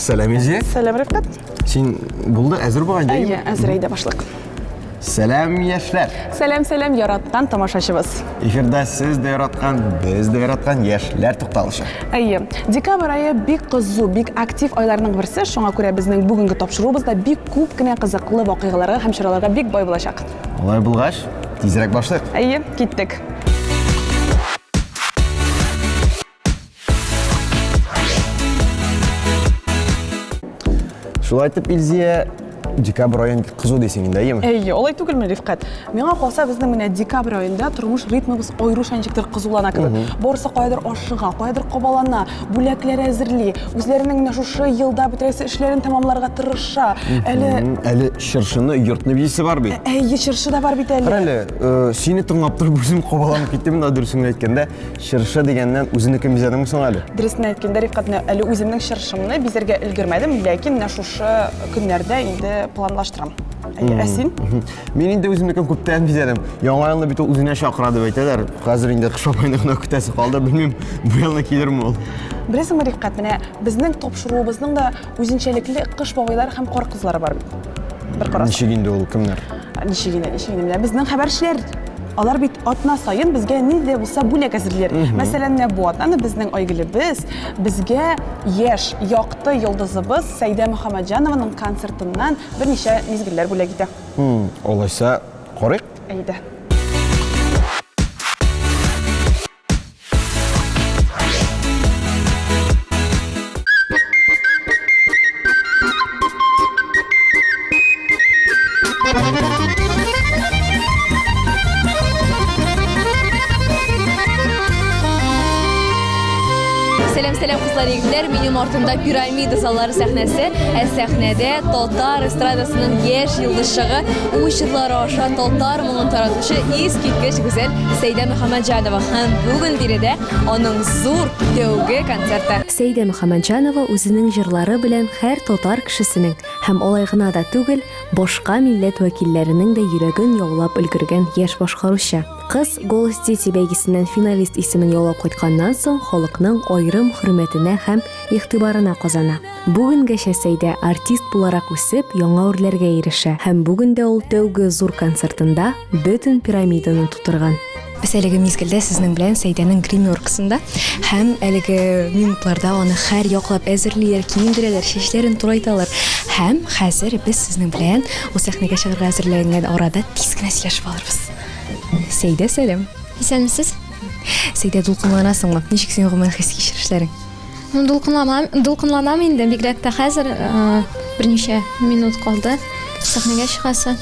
Сәлем еже. Сәлем, Рифкат. Сен булды әзір болған дейм? Әйе, әзір әйді башлық. Сәлем яшьләр. Сәлем, яратқан тамашашыбыз. Эфирда сіз де яратқан, біз де яратқан яшьләр тукталышы. Әйе, декабрь айы бик кызу, бик актив айларның берсе, шуңа күрә безнең бүгенге тапшыруыбызда бик күп кенә кызыклы вакыйгаларга һәм чараларга бик бай булачак. Алай булгач, тизрәк башлыйк. Әйе, киттек. Шулай итеп, Илзия, декабрь айын кызу десең инде, әйеме? Әйе, олай түгелме, Рифкат? Миңа калса безнең менә декабрь айында тормыш ритмыбыз айрыша ничектер кызулана кебек. Барысы кайдыр ашыга, кайдыр кабалана, бүләкләр әзерли, үзләренең менә шушы елда бетерәсе эшләрен тәмамларга тырыша. Әле чыршыны, йортны бизисе бар бит. Әйе, чыршы да бар бит әле. Әле, сине тыңлап турып үзем кабаланып киттем дә дөресен әйткәндә, чыршы дигәннән үзенекен бизәдеңме соң әле? Дөресен әйткәндә, Рифкат, әле үземнең чыршымны бизәргә өлгермәдем, ләкин менә шушы көннәрдә инде планлаштырам. Әйе, син? Мин инде үземнекен күптән бизәдем. Яңа елны бит үзенә чакыра дип әйтәләр. Хәзер инде кыш айны гына көтәсе калды, белмим, бу елны килерме ул. Беләсеңме, Рифкат, менә безнең тапшыруыбызның да үзенчәлекле кыш бабайлары һәм кар кызлары бар бит. Бер карас. Ничек инде ул кемнәр? Ничегенә, менә безнең хәбәрчеләр. Алар бит атна сайын безгә нидә булса бүләк әзерләр. Мәсәлән, менә бу атнаны безнең айгылыбыз безгә яшь, якты йолдызыбыз Сәйдә Мөхәммәтҗанованың концертыннан берничә мизгелләр бүләк итә. Алайса, карыйк. Әйдә. Сәлем кызлар, егетләр, минем артымда пирамида заллары сәхнәсе, сәхнәдә Татар эстрадасының яшь йолдызчыгы, уйчылары аша Татар моңын таратучы искиткеч гүзәл Сәйдә Мөхәммәтҗанова һәм бүген биредә аның зур тәүге концерты. Сәйдә Мөхәммәтҗанова үзенең җырлары белән һәр татар кешесенең һәм алай гына да түгел, башка милләт вәкилләренең дә йөрәген яулап өлгергән яшь башкаручы. Кыз «Голос дети» бәйгесеннән финалист исемен яулап кайтканнан соң халыкның аерым хөрмәтенә һәм игътибарына казана. Бүгенгәчә Сәйдә артист буларак үсеп, яңа үрләргә ирешә һәм бүген дә ул тәүге зур концертында бөтен пирамиданы тутырган. Без әлеге мизгелдә сезнең белән Сәйдәнең гримеркасында һәм әлеге минутларда аны һәр яклап әзерлиләр, киендерәләр, чәчләрен турайталар. Һәм хәзер без сезнең белән ул сәхнәгә чыгарга әзерләнгән арада тиз генә сөйләшеп алырбыз. Сәйдә, сәлам. Исәнмесез? Сәйдә, дулкынланасыңмы? Ничек син гомумән хис кичерешләрең? Дулкынланам инде, бигрәк тә хәзер берничә минут калды сәхнәгә чыгасы.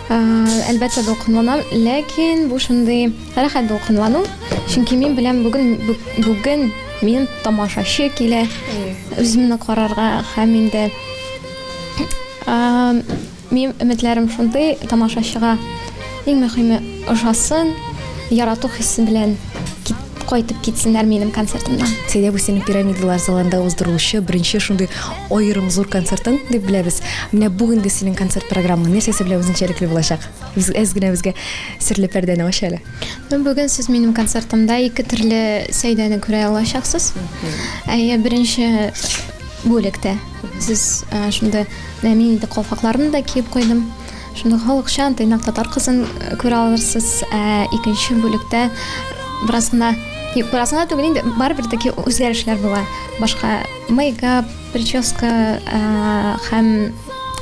Әлбәттә дулкынланам, ләкин бу шундый рәхәт дулкынлану, чөнки мин белән бүген минем тамашачы килә. Үземне карарга һәм инде мин өметләрем шундый, тамашачыга иң мөһиме ошасын, ярату хисе белән кайтып китсеннәр минем концертымнан. Сәйдә, бу синең пирамидалар залында уздырылучы беренче шундый аерым зур концертың дип беләбез. Менә бүгенге синең концерт программаң нәрсәсе белән үзенчәлекле булачак? Без генә безгә серле пәрдәне ачале. Бүген сез минем концертымда ике төрле Сәйдәне күрә алачаксыз. Беренче бүлектә сез шундый мин инде калфакларны да киеп куйдым. Шундый халыкчан тыйнак татар кызын күрә алырсыз. Икенче бүлектә беразгына түгел инде барыбер таки үзгәрешләр була. Башка мейкап, прическа һәм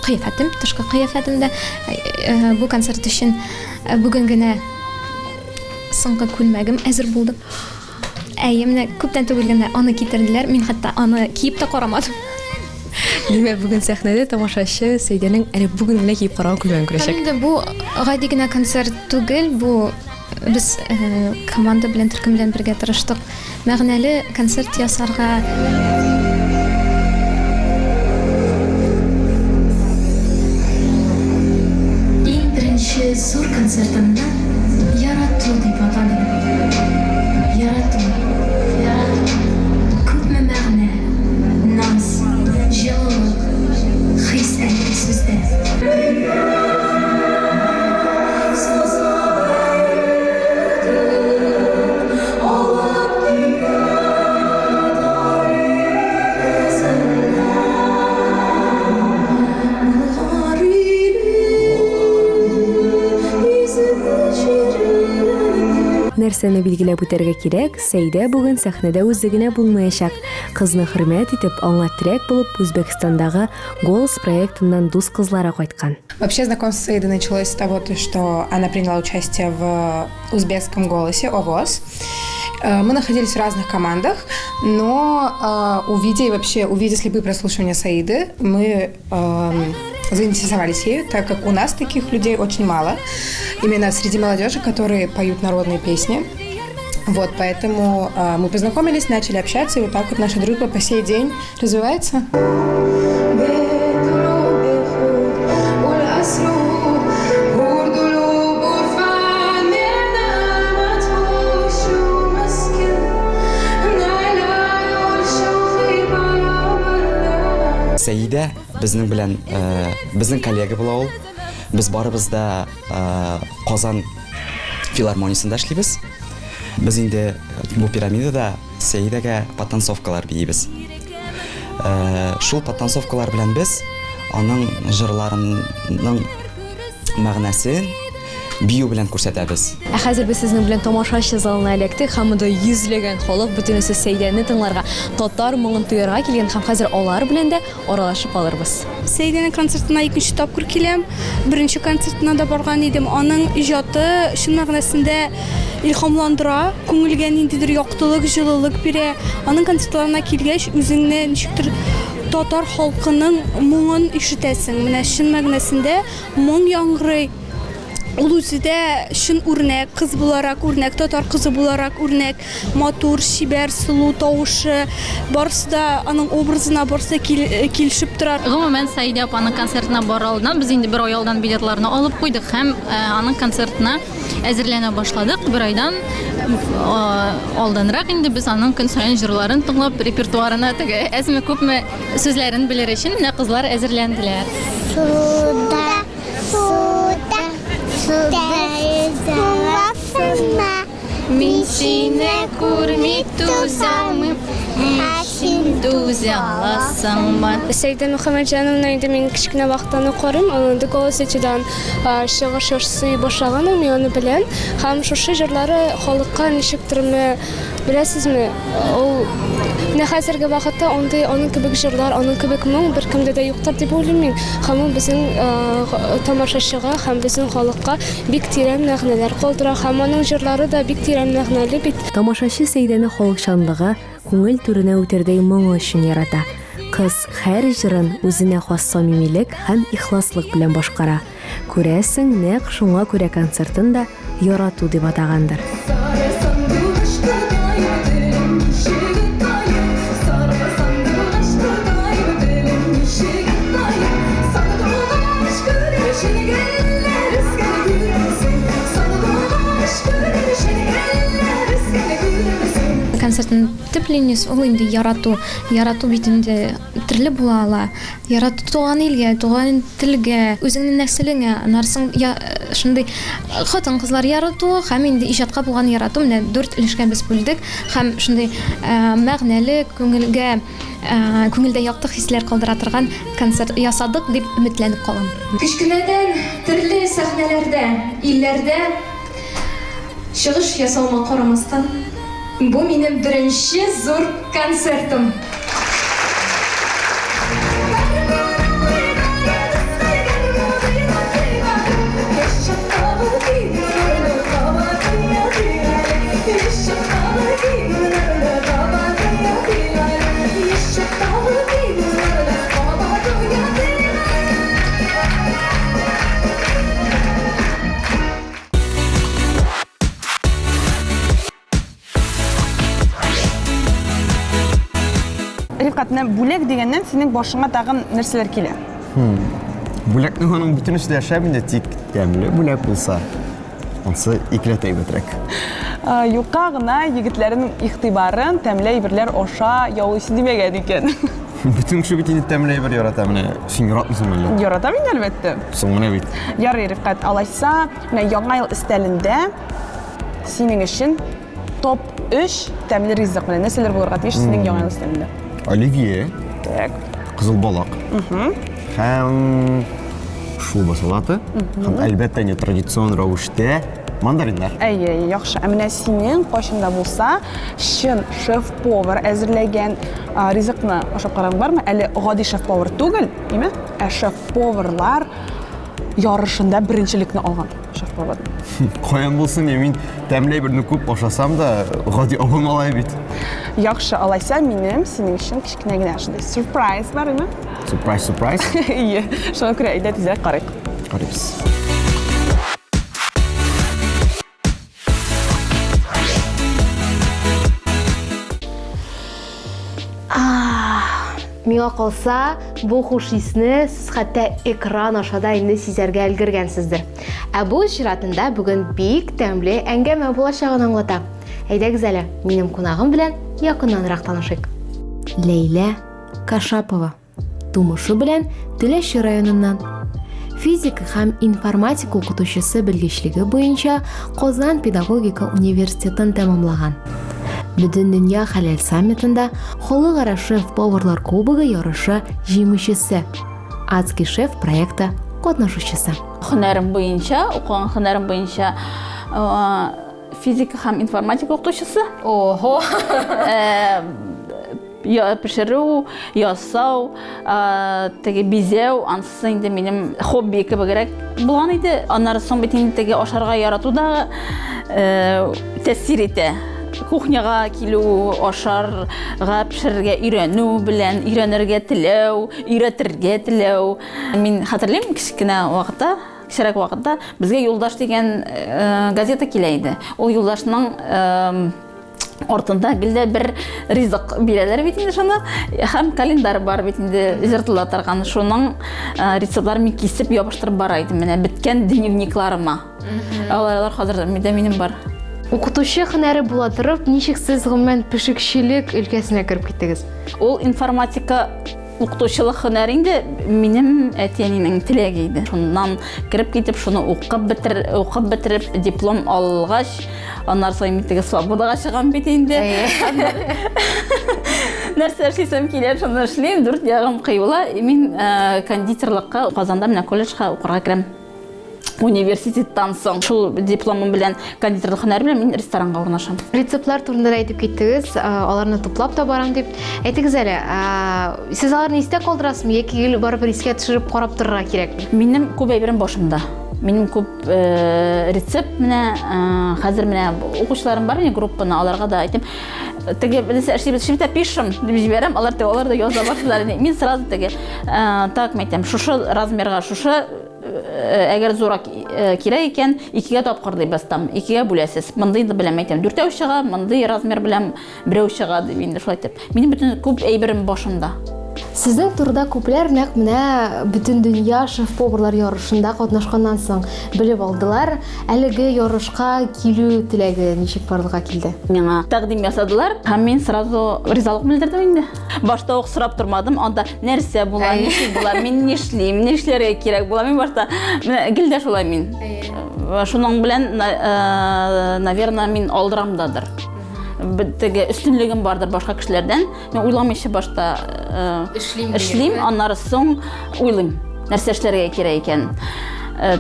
кыяфәтем, тышкы кыяфәтемдә бу концерт өчен бүген генә соңгы күлмәгем әзер булды. Менә күптән түгел генә аны китерделәр. Мин хәтта аны киеп тә карамадым. Димәк, бүген сәхнәдә тамашачы Сәйдәнең әле бүген генә киеп караган күлмәген күрәчәк. Инде бу гади генә концерт түгел, бу без команда белән төркем белән бергә тырыштык. Мәгънәле концерт ясарга. Иң беренче зур концертымда ярату дип атадым. Ярату. Күпме мәгънә, наз, җылылык, хис әле сүздә. нәрсәне билгеләп үтәргә кирәк, Сәйдә бүген сәхнәдә үзе генә булмаячак. Кызны хөрмәт итеп, аңа терәк булып Үзбәкстандагы «Голос» проектыннан дус кызлары кайткан. Вообще знакомство Саиды началось с того, что она приняла участие в узбекском голосе ОВОС. Мы находились в разных командах, но увидя слепые прослушивания Саиды, мы заинтересовались ею, так как у нас таких людей очень мало, именно среди молодежи, которые поют народные песни. Вот, поэтому мы познакомились, начали общаться, и вот так вот наша дружба по сей день развивается. Сәйдә безнең белән безнең коллега була ул. Без барыбыз да Казан филармониясендә эшлибез. Без инде бу пирамидада Сәйдәгә потанцовкалар бийбез. Шул потанцовкалар белән без аның җырларының мәгънәсен бию белән күрсәтәбез. Хәзер без сезнең белән тамашачы залына эләктек, һәм монда йөзләгән халык бөтенесе Сәйдәне тыңларга, татар моңын тоярга килгән һәм хәзер алар белән дә аралашып алырбыз. Сәйдәнең концертына икенче тапкыр киләм. Беренче концертына да барган идем. Аның иҗаты шул мәгънәсендә илһамландыра, күңелгә ниндидер яктылык, җылылык бирә. Аның концертларына килгәч, үзеңне ничектер татар халкының моңын ишетәсең. Менә шул мәгънәсендә моң яңгырый. Ул үзидә шын үрнәк, кыз буларак үрнәк, татар кызы буларак үрнәк, матур, шибәр, сылу тавышы, барысы да аның образына барысы килешеп тора. Гомумән Сәйдә апаның концертына бара алдыннан без инде бер ай алдан билетларны алып куйдык һәм аның концертына әзерләнә башладык. Бер айдан алданрак инде без аның көн саен җырларын тыңлап, репертуарына теге әзме күпме сүзләрен белер өчен менә кызлар әзерләнделәр. Мин сине күрми түзәлмим, син түзә аласыңмы? Сәйдә Мөхәммәтҗановна инде мин кичкенә вакыттан укырым, аның Голос-Ичидан чыгыш ясый башлаган, мин аны беләм. Һәм шушы җырлары халыкка ничектер беләсезме? Ул хәзерге вакытта аның кебек җырлар, аның кебек моң беркемдә дә юктыр дип уйлыйм мин. Һәм ул безнең тамашачыга һәм безнең халыкка бик тирән мәгънәләр калдыра, һәм аның җырлары да бик тирән мәгънәле бит. Тамашачы Сәйдәне халыкчанлыгы, күңел түренә үтәрдәй моңы өчен ярата. Кыз һәр җырын үзенә хас самимилек һәм ихласлык белән башкара. Күрәсең, нәкъ шуңа күрә концертын да ярату дип атагандыр. Концертын төплинес ул инде ярату бит инде төрле була ала. Ярату туган илгә, туган телгә, үзеңнең нәселеңә, нарсың шундый хатын кызлар ярату һәм инде иҗатка булган ярату менә 4 өлешкә без бүлдек һәм шундый мәгънәле күңелдә яктык хисләр калдыра торган концерт ясадык дип өметләнеп калам. Кичкенәдән төрле сәхнәләрдә, илләрдә чыгыш ясауыма карамастан, бу минем беренче зур концертым. Рифкатны бүләк дигәннән синең башыңа тагын нәрсәләр килә? Бүләкнең аның бөтен эшләр шәбендә тик тәмле бүләк булса, ансы икеләтә әйбәтрәк. Юкка гына егетләрнең игътибарын тәмле әйберләр аша яулыйсы димәгән икән. Bütün kişi bittiğinde temel bir yarata mene. Sen yaratmısın böyle? Yaratам инде әлбәттә. Соңына бит. Ярый, Рифкат, алайса, менә яңа ел истәлендә синең өчен топ 3 тәмле ризык белән нәрсәләр булырга тиеш синең яңа ел истәлендә? Оливье, Так. кызыл балык. Һәм шулба салаты. Һәм әлбәттә не традицион рәвештә Мандариннар. Әйе, яхшы. Ә менә синең кашында булса, шын шеф-повар әзерләгән ризыкны ашап караган бармы? Әле гади шеф-повар түгел, име? Ә шеф-поварлар ярышында беренчелекне алган шеф-повар. Каян булсын, мин тәмләй берне күп ашасам да, гади абым алай бит. Яхшы, алайса минем синең өчен кичкенә генә шундый сюрприз бар, име? Surprise. Әйе, шуңа күрә әйдә тизрәк карыйк. Карыйбыз. Миңа калса, бу хуш исне сез хәтта экран ашада инде сизәргә өлгергәнсездер. Ә бу чиратында бүген бик тәмле әңгәмә булачагын аңлата. Әйдәгез әле, минем кунагым белән якыннанрак танышыйк. Ләйлә Кашапова. Тумышы белән Теләче районыннан. Физика һәм информатика укытучысы белгечлеге буенча Казан педагогика университетын тәмамлаган. Бүтән дөнья хәләл саммитында халыкара шеф-поварлар кубогы ярышы җиңүчесе, Адский шеф проекты катнашучысы. Һөнәрем буенча, укыган һөнәрем буенча физика һәм информатика укытучысы. Ого. Пешерү, ясау, теге бизәү, ансы инде минем хобби кебегрәк булган иде. Аннары соң бит инде теге ашарга яратуда тәэсир итә. Кухняга килү, ашарга, пешерергә өйрәнү белән, өйрәнергә теләү, өйрәтергә теләү. Мин хәтерлим кичкенә вакытта, кичерәк вакытта безгә Юлдаш дигән газета килә иде. Ул Юлдашның артында гелдә бер ризык бирәләр бит инде шуны. Һәм календар бар бит инде җыртыла торган. Шуның рецептларын мин кисеп ябыштырып бара идем. Менә беткән дневникларыма. Алар хәзер минем бар. Укытучы һөнәре була торып, ничек сез гомумән пешекчелек өлкәсенә кирип киттегез? Ул информатика укытучылык һөнәре инде минем әтиәнинең теләге иде. Шуннан кирип китеп, шуны укып бетереп, диплом алгач, аннан соң мин теге свободага чыгам бит инде. Нәрсә эшлисем килә, шуны эшлим, 4 ягым кыйбла. Мин кондитерлыкка Казанда менә колледжга укырга керәм. Университеттан соң шул дипломым белән кондитерлык һөнәре белән мин ресторанга урнашам. Рецептлар турында әйтеп киттегез, аларны туплап та барам дип. Әйтегез әле, сез аларны истә калдырасызмы яки барып искә төшереп карап торырга кирәкме? Минем күп әйберем башымда. Минем күп рецепт менә хәзер менә укучыларым бар, менә группаны аларга да әйтим. Теге без эшлибез, пишем, дип җибәрәм, алар да яза башлар. Мин сразу теге так әйтәм, шушы размерга, шушы әгәр зурак кирәк икән, 2гә тапкыр дип бастам, 2гә бүләсез. Мондый да беләм әйтәм, 4 чыга, мондый размер белән 1 чыга дип инде шулай итеп. Минем бөтен күп әйберем башымда. Сезнең турыда күпләр нәкъ менә бөтен дөнья шеф-поварлар ярышында катнашканнан соң белеп алдылар. Әлеге ярышка килү теләге ничек барлыкка килде? Миңа тәкъдим ясадылар, һәм мин сразу ризалык белдердем инде. Башта ук сорап тормадым, анда нәрсә була, ничек була, мин нишлим, нишләргә кирәк була. Мин башта гелдә шулай мин. Шуның белән, наверное, мин алдырамдадыр. Теге өстенлегем бардыр башка кешеләрдән. Мен уйламыйча башта эшлим, аннары соң уйлыйм, нәрсә эшләргә кирәк икән.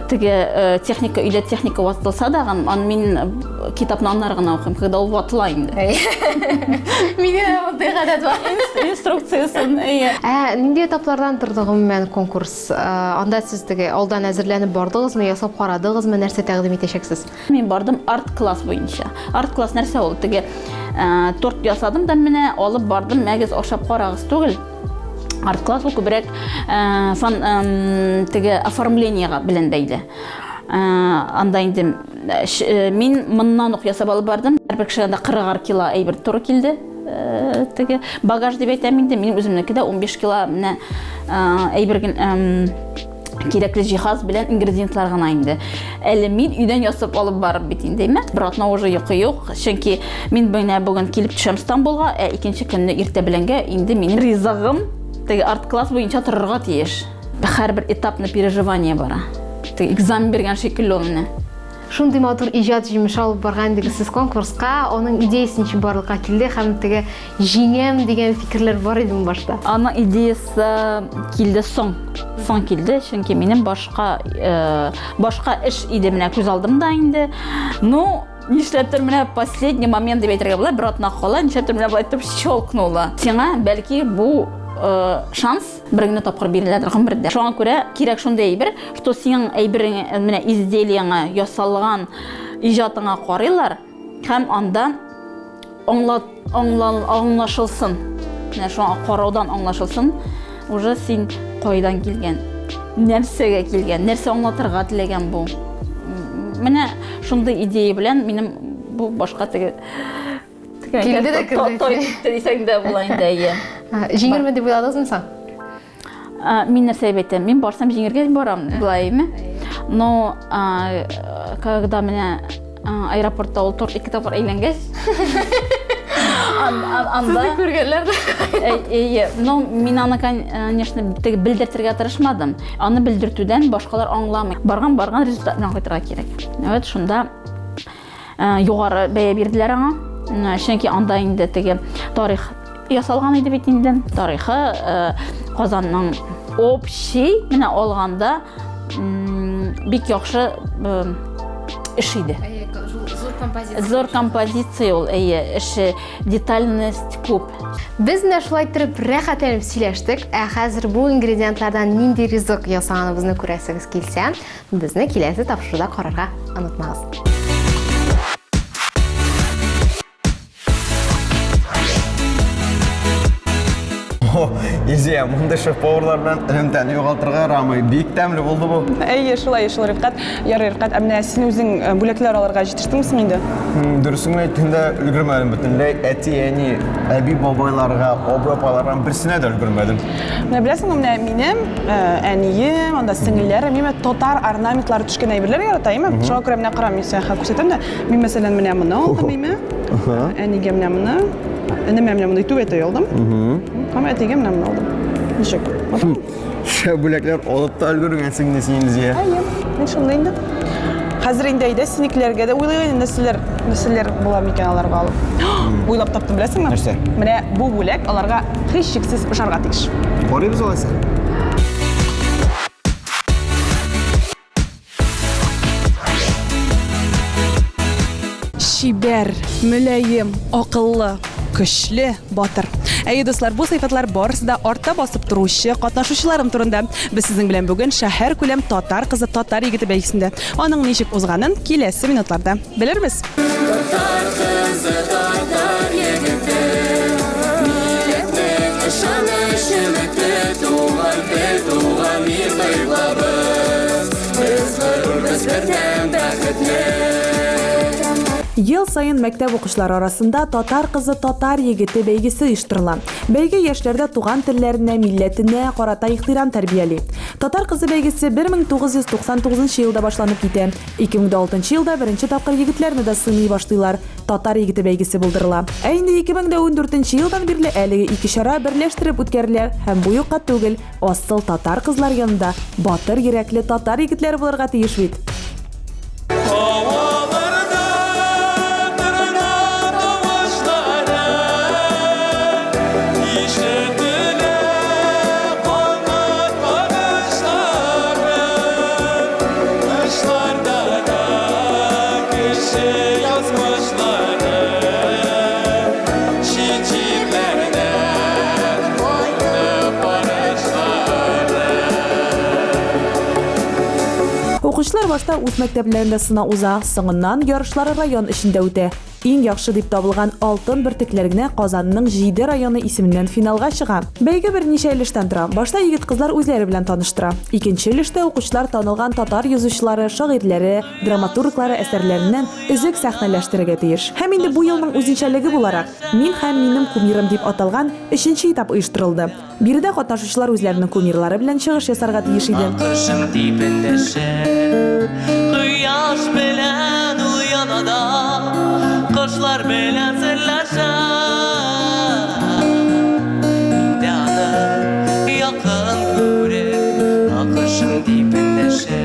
Теге техника, өйдә техника ватылса да, мин китапны аннары гына укыйм, когда ул ватыла инде. Мине мондай гадәт бар, инструкциясын. Нинди этаплардан торды гомумән конкурс? Анда сез теге алдан әзерләнеп бардыгызмы, ясап карадыгызмы, нәрсә тәкъдим итәчәксез? Мин бардым арт класс буенча. Арт класс нәрсә ул? Теге торт ясадым да менә алып бардым, мәгез ашап карагыз түгел. Арт класс ул күбрәк теге оформлениега белән бәйле. Анда инде мин моннан ук ясап алып бардым. Һәр кешегә 40 кило әйбер туры килде. Теге багаж дип әйтәм инде, минем үземнекедә 15 кило менә әйбер кирәкле җиһаз белән ингредиентлар гына инде. Әле мин өйдән ясап алып барып бит инде, братна уже йокы юк, чөнки мин бүген килеп төшәм Стамбулга, икенче көнне иртә беләнгә инде минем ризыгым теге арт класс буенча торырга тиеш. Һәрбер этапны переживание бара. Теге экзамен бергән шикелле ул менә. Шундый матур иҗат җимеше алып барган дигез конкурска, аның идеясы ничек барлыкка килде һәм теге җиңәм дигән фикерләр бар идеме башта? Аның идеясы килде соң килде, чөнки минем башка эш иде менә күз алдымда инде. Ну, нишләптер менә последний момент дип әйтергә була, бер атна кала, нишләптер менә булай итеп щелкнула. Сиңа бәлки бу шанс бер генә тапкыр биреләдер гомердә. Шуңа күрә кирәк шундый әйбер, что синең әйберең менә изделияңа, ясалган иҗатыңа карыйлар һәм андан аңлашылсын. Менә шуңа караудан аңлашылсын, уже син кайдан килгән, нәрсәгә килгән, нәрсә аңлатырга теләгән бу. Менә шундый идея белән минем бу башка теге Килде дә кирде. Дисәң дә була инде, ие. Җиңерме дип уйладыңызмы соң? Мин нәрсә әйтәм, мин барсам җиңергә дип барам, булаймы? Но когда менә аэропортта ул тор 2 тапкыр әйләнгәч, анда Күргәннәр дә. но мин аны, конечно, белдертергә тырышмадым. Аны белдертүдән башкалар аңламый. Барган результат белән кайтырга кирәк. Вот шунда югары бәя бирделәр аңа. Чөнки анда инде теге тарих ясалган иде бит инде. Тарихы Казанның общий менә алганда бик яхшы эш иде. Зор композиция ул, эше, детальность күп. Без менә шулай итеп рәхәтләнеп сөйләштек. Хәзер бу ингредиентлардан нинди ризык ясаганыбызны күрәсегез килсә, безне киләсе тапшыруда карарга онытмагыз. Изия, монда шеф-поварлар белән элемтәне югалтырга ярамый. Бик тәмле булды бу. Шулай Рифкат. Ярый Рифкат, менә син үзең бүләкләр алырга җитештеңме инде? Дөресен әйткәндә өлгермәдем бөтенләй. Әти-әни, әби-бабайларга, абы-апаларга берсенә дә өлгермәдем. Менә беләсеңме, менә минем әнием, анда сеңелләрем, мине татар орнаментлары төшкән әйберләр яратайм. Шуңа күрә менә карам, мин сәхә күрсәтәм дә, мин мәсәлән менә моны алдым, әнигә менә моны, энемә менә моны итү әйтә алдым. Һәм әтигә менә моны алдым. Ничек? Шәп бүләкләр алып та өлгергәнсең инде син, Изия. Мин шундай инде. Хәзер инде әйдә синекләргә дә уйлыйм, нәселләр була микән аларга алып. Уйлап таптым, беләсеңме? Нәрсә? Менә бу бүләк аларга һичшиксез ошарга тиеш. Карыйбыз алайса. Шибәр, мөлаем, акыллы, көчле, батыр. Достлар, бу сыйфатлар барысы да артта басып торучы катнашучыларым турында. Без сезнең белән бүген шәһәр күләм татар кызы, татар егете бәйгесендә. Аның ничек узганын киләсе минутларда белербез. Татар кызы, татар егете, милләтнең ышаны шөмете, туган мирдайлабыз, без гөрбез бердәм бәхетле. Ел сайын мәктәп укучылары арасында татар кызы, татар егете бәйгесе оештырыла. Бәйге яшьләрдә туган телләренә, милләтенә карата ихтирам тәрбияли. Татар кызы бәйгесе 1999 елда башланып китә. 2006 елда беренче тапкыр егетләрне дә сыймый башлыйлар. Татар егете бәйгесе булдырыла. Инде 2014 елдан бирле әлеге ике чара берләштереп үткәрелә һәм бу юкка түгел, асыл татар кызлар янында батыр йөрәкле татар егетләре булырга тиеш бит. Укучылар башта үз мәктәпләрендә сынау уза, соңыннан ярышлары район эчендә үтә. Иң яхшы дип табылган алтын бөртекләр генә Казанның 7 районы исеменнән финалга чыга. Бәйге берничә өлештән тора. Башта егет-кызлар үзләре белән таныштыра. Икенче өлештә укучылар танылган татар язучылары, шагыйрьләре, драматурглары әсәрләреннән өзек сәхнәләштерергә тиеш. Һәм инде бу елның үзенчәлеге буларак "Мин һәм минем кумирым" дип аталган 3нче этап оештырылды. Биредә катнашучылар үзләренең кумирлары белән чыгыш ясарга тиеш иде. Кояш белән уянада, кошлар белән серләшә. Инде аны якын күреп, акышын дип эндәшә.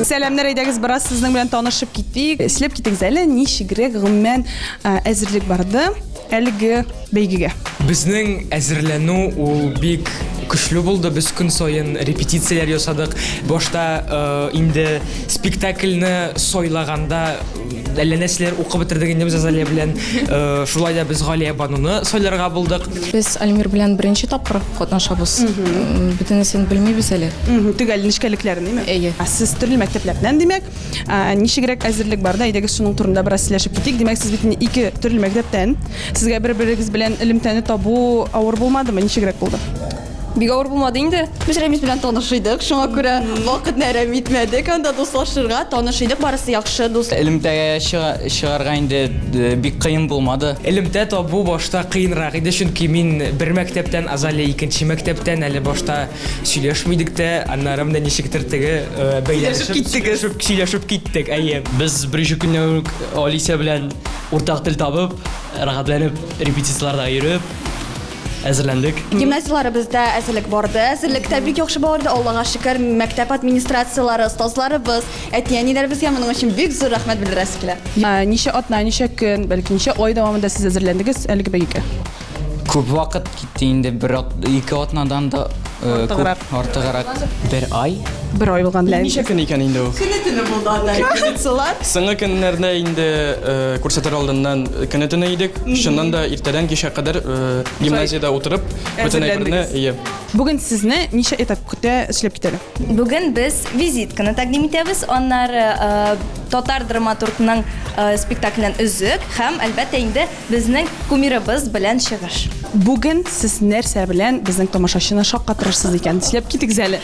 Сәламнәр әйдәгез, бераз сезнең белән танышып китик. Эсләп китегез әле, ничегрәк гомумән әзерлек барды әлеге бәйгегә? Безнең әзерләнү ул бик Көчле булды, без көн сайын репетициялар ясадык. Башта инде спектакльне сайлаганда әллә нәрсәләр укып бетердек инде без Азалия белән. Шулай да без Галия Бануны сайларга булдык. Без Альмир белән беренче тапкыр катнашабыз. Бөтенесен белмибез әле. Төгәл нечкәлекләрен, диме? Әйе. Сез төрле мәктәпләрдән, димәк, ничегрәк әзерлек бар да, әйдәгез шуның турында бераз сөйләшеп китик. Димәк, сез бит ике төрле мәктәптән. Сезгә бер-берегез белән элемтәне табу авыр булмадымы? Ничегрәк булды? Бик авыр булмады инде. Без Рамис белән танышыйдык. Шуңа күрә вакытны әрәм итмәдек. Анда дуслашырга танышыйдык. Барысы яхшы дус. Элемтәгә чыгарга инде бик кыен булмады. Элемтә табу башта кыенрак иде, чөнки мин бер мәктәптән, Азалия икенче мәктәптән, әле башта сөйләшмидек тә, аннары менә ничектер теге бәйләшеп киттек. Әйе. Без беренче көннән үк Алисия белән уртак тел табып, рәхәтләнеп, репетицияларда йөреп, әзерләндек. Гимназиялары бездә әзерлек барды. Әзерлектә бик яхшы барды. Аллага шөкер, мәктәп администрациялары, остазларыбыз, әти-әниләр безгә моның өчен бик зур рәхмәт белдерәсе килә. Ничә атна, ничә көн, бәлки ничә ай дәвамында сез әзерләндегез әлеге бәйгегә? Күп вакыт китте инде, ике атнадан да артыграк. Бер ай. Бер ай булган. Ничә көн икән инде ул? Көне-төне булды анда. Соңгы көннәрдә инде күрсәтер алдыннан көне-төне идек. Шуннан да иртәдән кичә кадәр гимназиядә утырып, бөтен әйберне. Бүген сезне ничә этап көтә эшләп китәләр? Бүген без визитканы тәкъдим итәбез. Аннары татар драматургының спектаклен өзек һәм әлбәттә инде безнең кумирыбыз белән чыгыш. Бүген сез нәрсә белән безнең тамашачыны шаккатырырсыз икән? Сөйләп китик әле.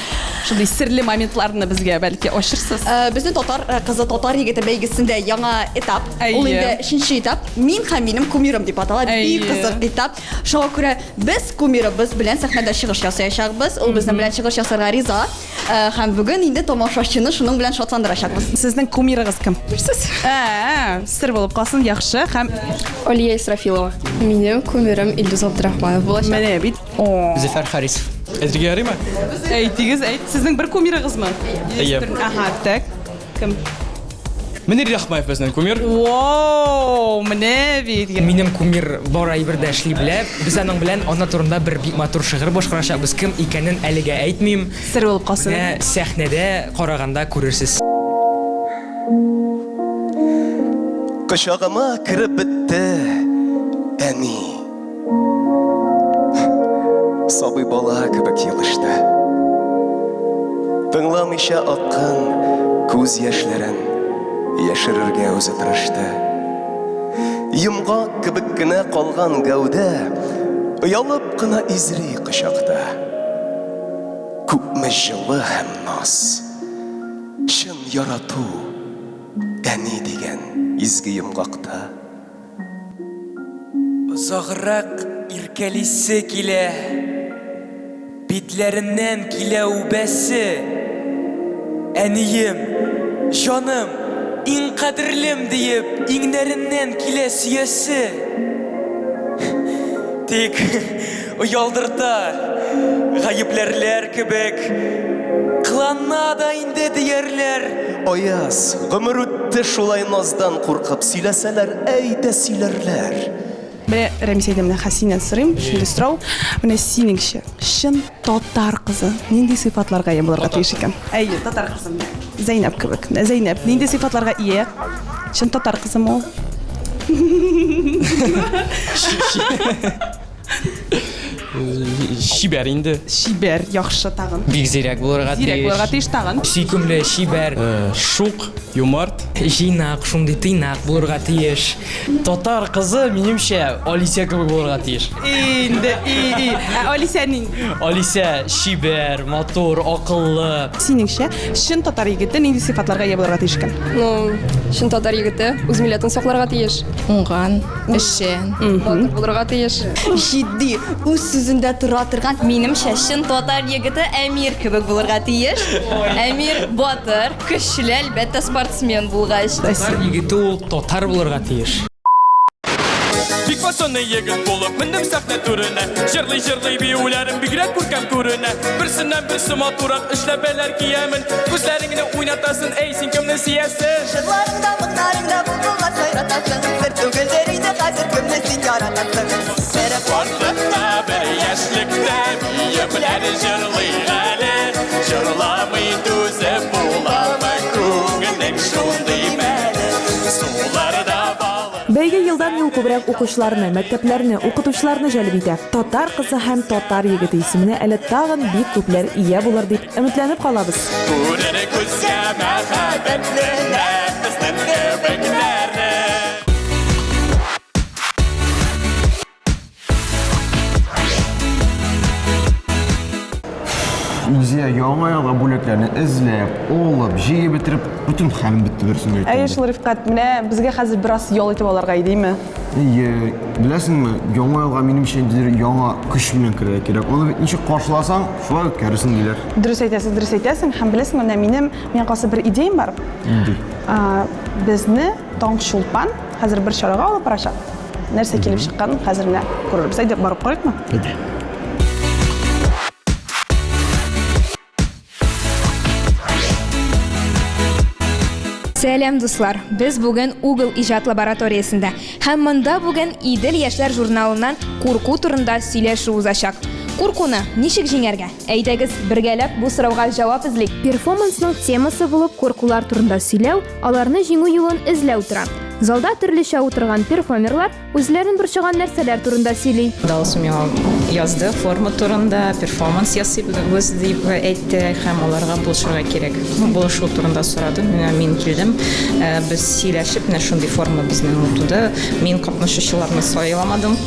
Шундый серле моментларны безгә бәлки ачырсыз. Безнең татар егете бәйгесендә яңа этап. Ул инде 3нче этап. Мин һәм минем кумирым дип атала. Бик кызык этап. Шуңа күрә без кумирыбыз белән сәхнәдә чыгыш ясаячакбыз. Ул безнең белән чыгыш ясарга риза. Һәм бүген инде тамашачыны шуның белән шатландырачакбыз. Сезнең кумирыгыз кем? Сер булып калсын, яхшы. Һәм Алия Исрафилова. Минем кумирым Илдус Абдрахманов булачак. Менә бит. Зөфәр Харисов. Әзергә ярыймы? Әйтегез, Сезнең бер кумирыгызмы? Әйе. Аха, так. Кем? Мөнир Рахмаев безнең кумир. Вау, менә бит. Минем кумир бар әйбердә эшли белә. Без аның белән ана турында бер бик матур шигырь башкарачакбыз. Кем икәнен әлегә әйтмим. Сер булып калсын. Сәхнәдә караганда күрерсез. Кочагыма кіріп бітті әни. Сабый бала кебек елышты. Тыңламыйша аккан күз яшьләрен яшерергә үзе тырышты. Йомгак кебек кенә калган гәүдә оялып кына изри кочакта. Күпме җылы һәм наз, чын ярату әни дигән изге йомгакта. Озаграк иркәлисе килә, битләреннән килә үбәсе. Әнием, җаным, иң кадерлем диеп, иңнәреннән килә сөясе. Тик уялдырта, гаепләрләр кебек, кылана да инде диярләр. Аяз, гомер үтте шулай наздан куркып, сөйләсәләр, әйдә сөйләрләр. Менә Рамис әйдәмнән Хәсинән сорыйм, шундый сорау. Менә синеңчә, чын татар кызы нинди сыйфатларга ия булырга тиеш икән? Әйе, татар кызы. Зәйнәп кебек. Зәйнәп нинди сыйфатларга ия? Чын татар кызымы ул? Шибәр инде. Шибәр, яхшы тагын. Бик зирәк булырга тиеш. Зирәк булырга тиеш тагын. Сөйкемле, шибәр, шук, юмарт, җыйнак, шундый тыйнак булырга тиеш. Татар кызы минемчә Алисия кебек булырга тиеш. Инде, Алисия нинди? Алисия шибәр, матур, акыллы. Синеңчә, чын татар егете нинди сыйфатларга ия булырга тиеш икән? Чын татар егете үз милләтен сакларга тиеш. Уңган, эшчән, батыр булырга тиеш. Җитди, үз сүзендә тора торган. Минемчә чын татар егете Әмир кебек булырга тиеш. Әмир батыр, көчле, әлбәттә спортсмен булгач. Татар егете ул татар булырга тиеш. Бик фасонный егет булып, мендем сәхнә түренә. Җырлый биюләрем бигрәк күркәм күренә. Берсеннән берсе матурак эшләбәләр киямен. Күзләреңне уйнатасың, әй син кемне сөясең? Җырларыңда, мыктарыңда булдыңга сайратасың. Бер түгелдер инде хәзер кемне син яратасың. Барлыкта бер яшьлектә Күпләр җырлый әле, җырламый түзеп буламы күңелнең шундый мәле, суларда балы. Бәйге елдан ел күбрәк укучыларны, мәктәпләрне, укытучыларны җәлеп итә. Татар кызы һәм татар егете исеменә әле тагын бик күпләр ия булыр дип өметләнеп калабыз. Күрер күзгә мәхәббәтле нәфеснең төбәкләре. Үзгә яңа ялга бүләкләрне эзләп, олып, җыеп бетереп, бүтән хәлем бетте берсен әйтә. Әйе, шул Рифкат, менә безгә хәзер бераз ял итеп алырга идеме? Әйе, беләсеңме, яңа ялга минемчә яңа көч белән керергә кирәк. Аны бит ничек каршыласаң, шулай үткәрерсең диләр. Дөрес әйтәсең, һәм беләсеңме, менә миңа калса бер идеям бар. Инде. Безне Таң Шулпан хәзер бер чарага алып барачак. Нәрсә килеп чыккан, хәзер менә күрербез. Әйдә, барып карыйкмы? Әйдә. Сәлам дуслар, без бүген Google иҗат лабораториясендә. Һәм монда бүген Идел яшьләр журналыннан курку турында сөйләшү узачак. Куркуны ничек җиңәргә? Әйдәгез, бергәләп бу сорауга җавап эзлик. Перформансның темасы булып куркулар турында сөйләү, аларны җиңү юлын эзләү тора. Залда төрлечә утырган перформерлар үзләрен борчыган нәрсәләр турында сөйли. Далсым язды, форма турында, перформанс ясыйбыз дип әйтте, һәм аларга булышырга кирәк. Булышу турында сорады. Мин килдем. Без сөйләшеп, менә шундый форма безнең утыды. Мин катнашучыларны сайламадым.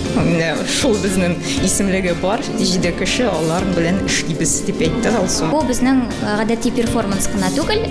Шул безнең исемлеге бар. 7 кеше алар белән эшлибез дип әйтте Далсым. Бу безнең гадәти перформанс кына түгел,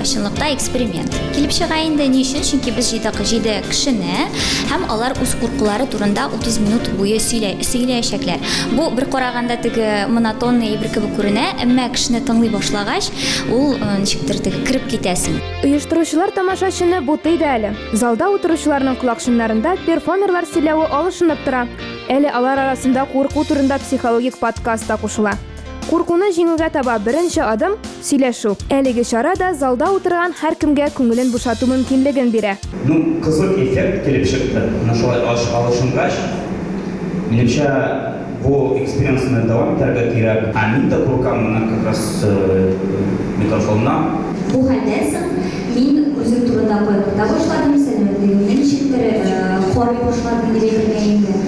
чынлыкта эксперимент. Килеп чыга инде ни өчен? Чөнки без 7 кешене һәм алар үз куркулары турында 30 минут буе сөйләячәкләр. Бу бер караганда теге монотонный бер кебек күренә, әмма кешене тыңлый башлагач, ул ничектер теге кирип китәсең. Оештыручылар тамашачыны бутый да әле. Залда утыручыларның колакчыннарында перформерлар сөйләве алышынып тора. Әле алар арасында курку турында психологик подкаст та кушыла. Куркуны җиңүгә таба беренче адым сөйләшү. Әлеге чара да залда утырган һәркемгә күңелен бушату мөмкинлеген бирә. Кызык эффект килеп чыкты. Шулай алышынгач, минемчә бу экспериментны дәвам итәргә кирәк. Мин дә куркам менә как раз микрофоннан. Бу хәлдән соң мин үзем турында кайгырта башладым, сәламәтлегемне ничектер карый башладым дип әйтергә инде.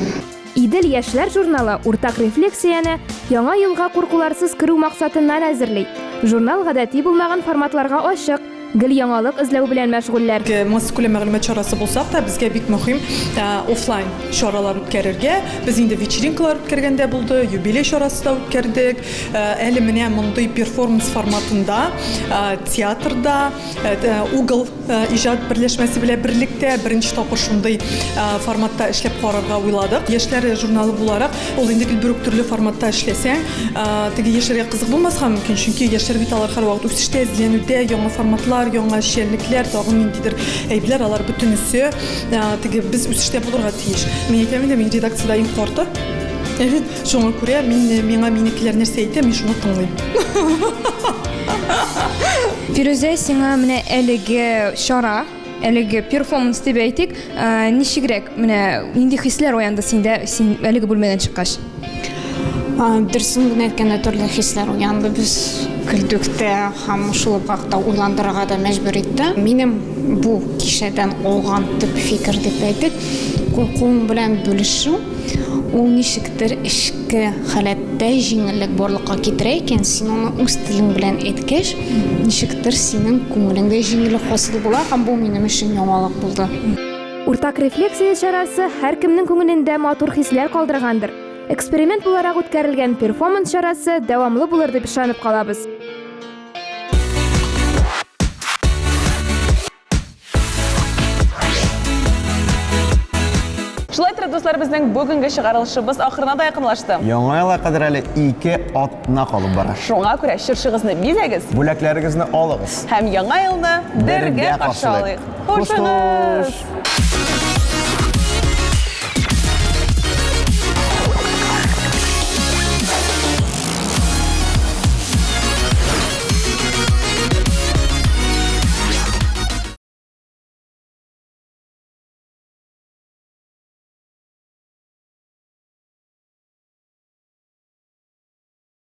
Идел яшьләр журналы уртак рефлексияне яңа елга куркуларсыз керү максатыннан әзерли. Журнал гадәти булмаган форматларга ачык, гел яңалык эзләү белән мәшгульләр. Массакүләм мәгълүмат чарасы булсак та, безгә бик мөһим офлайн чаралар үткәрергә. Без инде вечеринкалар үткәргәндә булды, юбилей чарасы да үткәрдек. Әле менә мондый перформанс форматында, театрда, Google иҗат берләшмәсе белән берлектә беренче тапкыр шундый форматта эшләп карарга уйладык. Яшьләр журналы буларак, ул инде бер төрле форматта эшләсәң, теге яшьләргә кызык булмаска мөмкин, чөнки яшьләр бит алар һәрвакыт үсештә, эзләнүдә, яңа форматлар, яңа шәллекләр, тагын ниндидер әйбләр, алар бөтенесе теге без үсештә булырга тиеш. Мин әйтәм инде, мин редакциядә иң карты. Шуңа күрә миңа минекеләр нәрсә әйтә, мин шуны тыңлыйм. Фирүзә, сиңа менә әлеге чара, әлеге перформанс дип әйтик, ничегрәк, менә нинди хисләр уянды синдә, син әлеге бүлмәдән чыккач? Дөресен генә әйткәндә төрле хисләр уянды. Без көлдек тә һәм шул вакытта уйландырырга да мәҗбүр итте. Минем бу кичәдән алган төп фикер дип әйтик, куркуың белән бүлешү, ул ничектер эчке халәттә җиңеллек барлыкка китерә икән, син аны үз телең белән әйткәч, ничектер синең күңелеңдә җиңеллек хасил була, һәм бу минем өчен яңалык булды. Уртак рефлексия чарасы һәркемнең күңелендә матур хисләр калдыргандыр. Эксперимент буларак үткәрелгән перформанс чарасы дәвамлы булыр дип ышанып калабыз. Шулай итеп, дуслар, безнең бүгенге чыгарылышыбыз ахырына да якынлашты. Яңа елга кадәр әле 2 атна калып бара. Шуңа күрә чыршыгызны бизәгез, Бүләкләрегезне алыгыз. Һәм яңа елны бергә каршы алыйк. Хушыгыз!